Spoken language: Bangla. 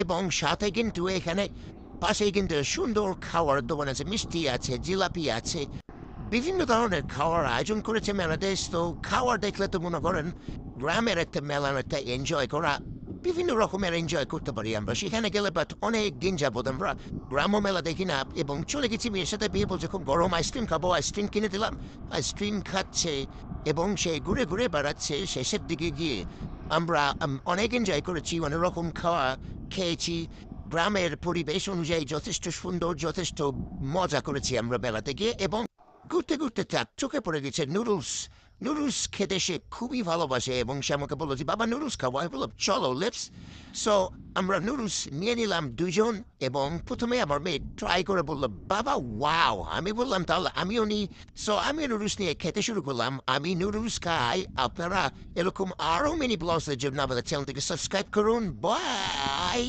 এবং সাথে কিন্তু এখানে পাশেই কিন্তু সুন্দর খাওয়ার দোকান আছে, মিষ্টি আছে, জিলাপি আছে, বিভিন্ন ধরনের খাওয়ার আয়োজন করেছে মেলাতে। তো খাওয়ার দেখলে তো মনে করেন গ্রামের একটা মেলার একটা এনজয় করা, বিভিন্ন রকমের এনজয় করতে পারি আমরা সেখানে গেলে। বাট অনেক দিন যাবত আমরা গ্রাম্য মেলা দেখি না, এবং চলে গেছি মেয়ের সাথে, বিয়ে বলছে খুব গরম আইসক্রিম খাবো, আইসক্রিম কিনে দিলাম, আইসক্রিম খাচ্ছে এবং সে ঘুরে ঘুরে বেড়াচ্ছে। শেষের দিকে গিয়ে আমরা অনেক এনজয় করেছি, অনেক রকম খাওয়া খেয়েছি, গ্রামের পরিবেশ অনুযায়ী যথেষ্ট সুন্দর, যথেষ্ট মজা করেছি আমরা বেড়াতে গিয়ে। এবং ঘুরতে ঘুরতে তার চোখে পড়ে গেছে নুডলস। নুডলস খেতে সে খুবই ভালোবাসে এবং সে আমাকে বললো যে বাবা নুডলস খাবো। আমি বললাম চলো লেটস। সো আমরা নুডলস নিয়ে নিলাম দুজন, এবং প্রথমে আমার মেয়ে ট্রাই করে বললো বাবা ওয়াও। আমি বললাম তাহলে আমিও নিই। সো আমি নুডলস নিয়ে খেতে শুরু করলাম। আমি নুডলস খাই। আপনারা এরকম আরও মিনি ব্লগসের জন্য আমাদের চ্যানেলটিকে সাবস্ক্রাইব করুন। বাই।